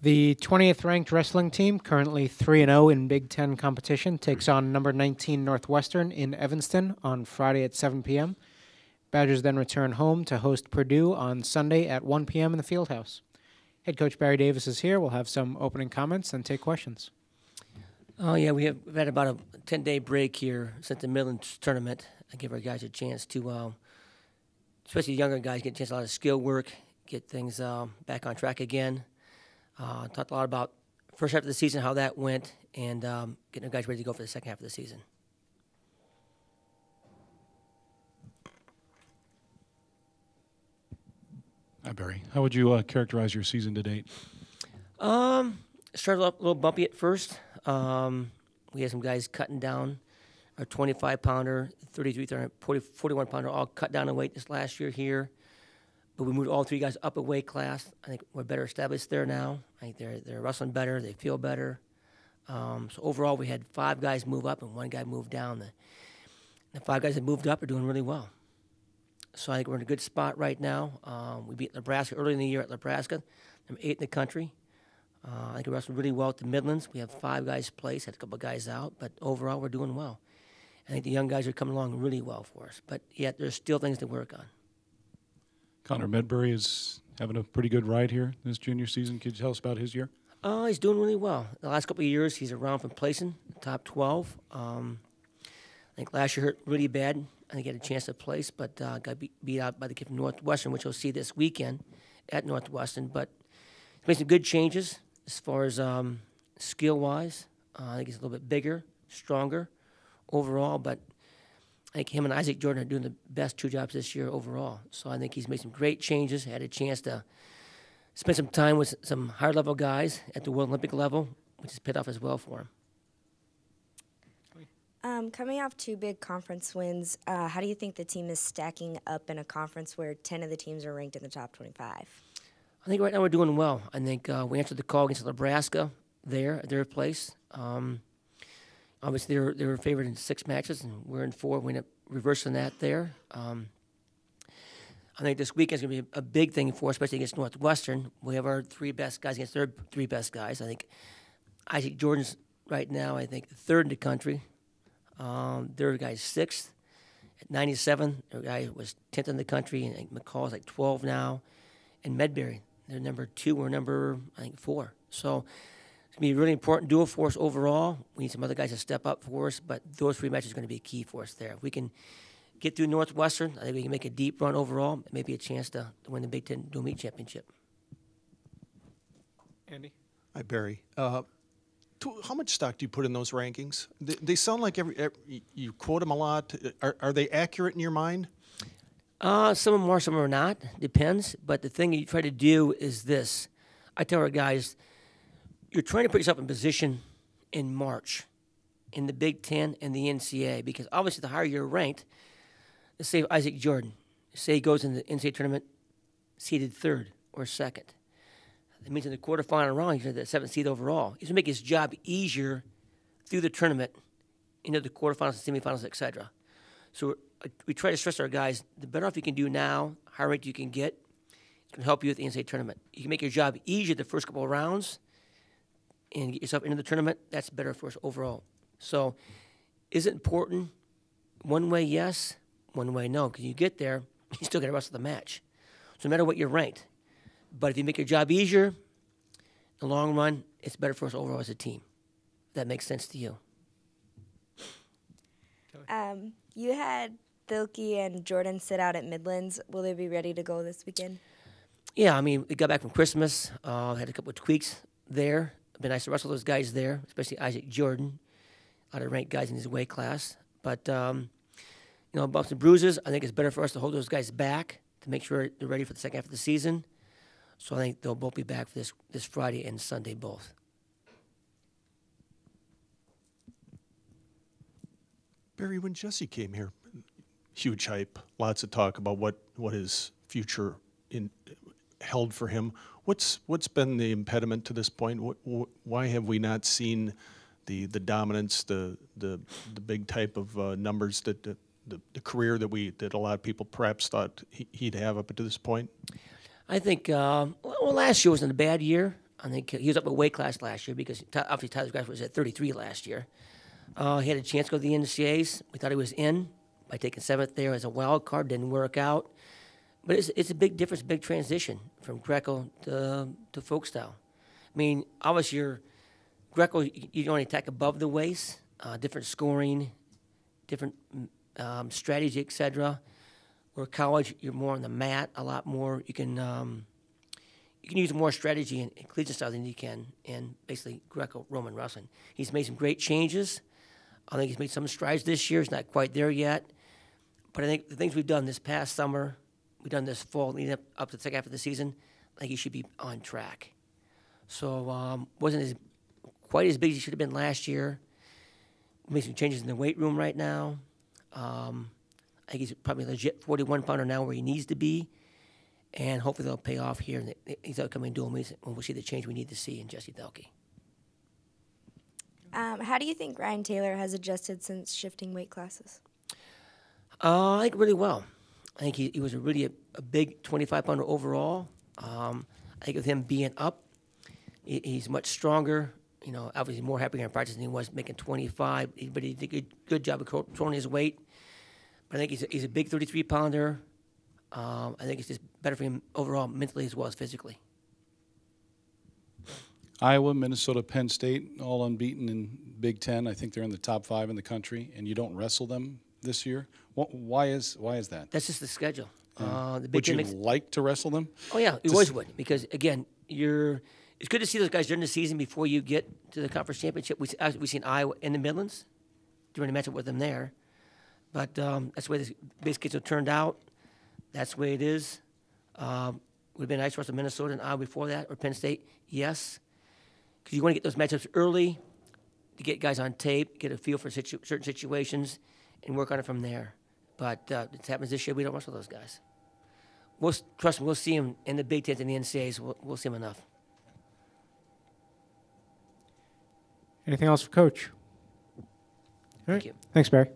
The 20th ranked wrestling team, currently 3-0 in Big Ten competition, takes on number 19 Northwestern in Evanston on Friday at 7 p.m. Badgers then return home to host Purdue on Sunday at 1 p.m. in the Fieldhouse. Head coach Barry Davis is here. We'll have some opening comments and take questions. Oh, yeah, we've had about a 10-day break here since the Midlands tournament. I give our guys a chance to, especially younger guys, get a chance to a lot of skill work, get things back on track again. Talked a lot about first half of the season, how that went, and getting our guys ready to go for the second half of the season. Hi, Barry. How would you characterize your season to date? Started off a little bumpy at first. We had some guys cutting down our 25-pounder, 33, 41-pounder, all cut down in weight this last year here. But we moved all three guys up a weight class. I think we're better established there now. I think they're wrestling better. They feel better. So overall, we had 5 guys move up and 1 guy move down. The 5 guys that moved up are doing really well. So I think we're in a good spot right now. We beat Nebraska early in the year at Nebraska. Number 8 in the country. I think we wrestled really well at the Midlands. We have 5 guys placed, had a couple of guys out, but overall we're doing well. I think the young guys are coming along really well for us, but yet there's still things to work on. Connor Medbery is having a pretty good ride here this junior season. Could you tell us about his year? He's doing really well. The last couple of years, he's around from placing, top 12. I think last year hurt really bad. I think he had a chance to place, but got beat out by the kid from Northwestern, which we'll see this weekend at Northwestern. But he's made some good changes as far as skill-wise. I think he's a little bit bigger, stronger overall, but I think him and Isaac Jordan are doing the best 2 jobs this year overall. So I think he's made some great changes, had a chance to spend some time with some higher-level guys at the World Olympic level, which has paid off as well for him. Coming off 2 big conference wins, how do you think the team is stacking up in a conference where 10 of the teams are ranked in the top 25? I think right now we're doing well. I think we answered the call against Nebraska there at their place. Obviously, they were favored in 6 matches, and we're in 4. We ended up reversing that there. I think this weekend's going to be a big thing for us, especially against Northwestern. We have our 3 best guys against their 3 best guys. I think Isaac Jordan's right now, I think, 3rd in the country. Their guy's 6th at 97. Their guy was 10th in the country, and I think McCall's like 12 now. And Medbery, they're number 2 or number, I think, 4. So it's going to be a really important duel for us overall. We need some other guys to step up for us, but those 3 matches are going to be key for us there. If we can get through Northwestern, I think we can make a deep run overall, maybe a chance to win the Big Ten Dual Meet Championship. Andy? Hi, Barry. How much stock do you put in those rankings? They sound like you quote them a lot. Are they accurate in your mind? Some of them are, some of them are not. Depends. But the thing you try to do is this. I tell our guys, you're trying to put yourself in position in March in the Big Ten and the NCAA, because obviously the higher you're ranked, let's say Isaac Jordan, say he goes in the NCAA tournament seeded 3rd or 2nd. That means in the quarterfinal round, he's the 7th seed overall. He's going to make his job easier through the tournament, into the quarterfinals and semifinals, etc. So we try to stress our guys, the better off you can do now, higher ranked you can get, it's going to help you at the NCAA tournament. You can make your job easier the first couple of rounds and get yourself into the tournament. That's better for us overall. So is it important? One way, yes. One way, no. Because you get there, you still get the rest of the match. So no matter what you're ranked. But if you make your job easier, in the long run, it's better for us overall as a team. If that makes sense to you. You had Dokie and Jordan sit out at Midlands. Will they be ready to go this weekend? Yeah, I mean, we got back from Christmas. Had a couple of tweaks there. It's been nice to wrestle those guys there, especially Isaac Jordan. A lot of ranked guys in his weight class. But, bumps and bruises, I think it's better for us to hold those guys back to make sure they're ready for the second half of the season. So I think they'll both be back for this Friday and Sunday both. Barry, when Jesse came here, huge hype, lots of talk about what his future held for him. What's been the impediment to this point? Why have we not seen the dominance, the big type of numbers that the career that a lot of people perhaps thought he'd have up to this point? I think last year wasn't a bad year. I think he was up a weight class last year because obviously Tyler's guy was at 33 last year. He had a chance to go to the NCAAs. We thought he was in by taking 7th there as a wild card. Didn't work out. But it's a big difference, big transition from Greco to folk style. I mean, obviously, Greco, you don't attack above the waist, different scoring, different strategy, etc. Where college, you're more on the mat a lot more. You can use more strategy in collegiate style than you can in basically Greco-Roman wrestling. He's made some great changes. I think he's made some strides this year. He's not quite there yet. But I think the things we've done this past summer, we've done this fall, leading up to the second half of the season, I think he should be on track. So wasn't quite as big as he should have been last year. We made some changes in the weight room right now. I think he's probably a legit 41-pounder now where he needs to be. And hopefully they'll pay off here in these upcoming dual meets when we see the change we need to see in Jesse Dokie. How do you think Ryan Taylor has adjusted since shifting weight classes? I think really well. I think he was a big 25-pounder overall. I think with him being up, he's much stronger. You know, obviously more happy in practice than he was making 25. But he did a good job of controlling his weight. But I think he's a big 33-pounder. I think it's just better for him overall mentally as well as physically. Iowa, Minnesota, Penn State, all unbeaten in Big Ten. I think they're in the top 5 in the country, and you don't wrestle them this year. Why is that? That's just the schedule. The Big Would Ten you like to wrestle them? Oh yeah, you always would, because again, it's good to see those guys during the season before you get to the conference championship. We've seen Iowa in the Midlands during the matchup with them there, but that's the way the base schedule turned out. That's the way it is. Would have been nice for us in Minnesota and Iowa before that, or Penn State, yes. Because you want to get those matchups early to get guys on tape, get a feel for certain situations, and work on it from there. But it happens this year, we don't wrestle those guys. Trust me, we'll see them in the Big Ten and the NCAAs. We'll see them enough. Anything else for Coach? All right. Thank you. Thanks, Barry.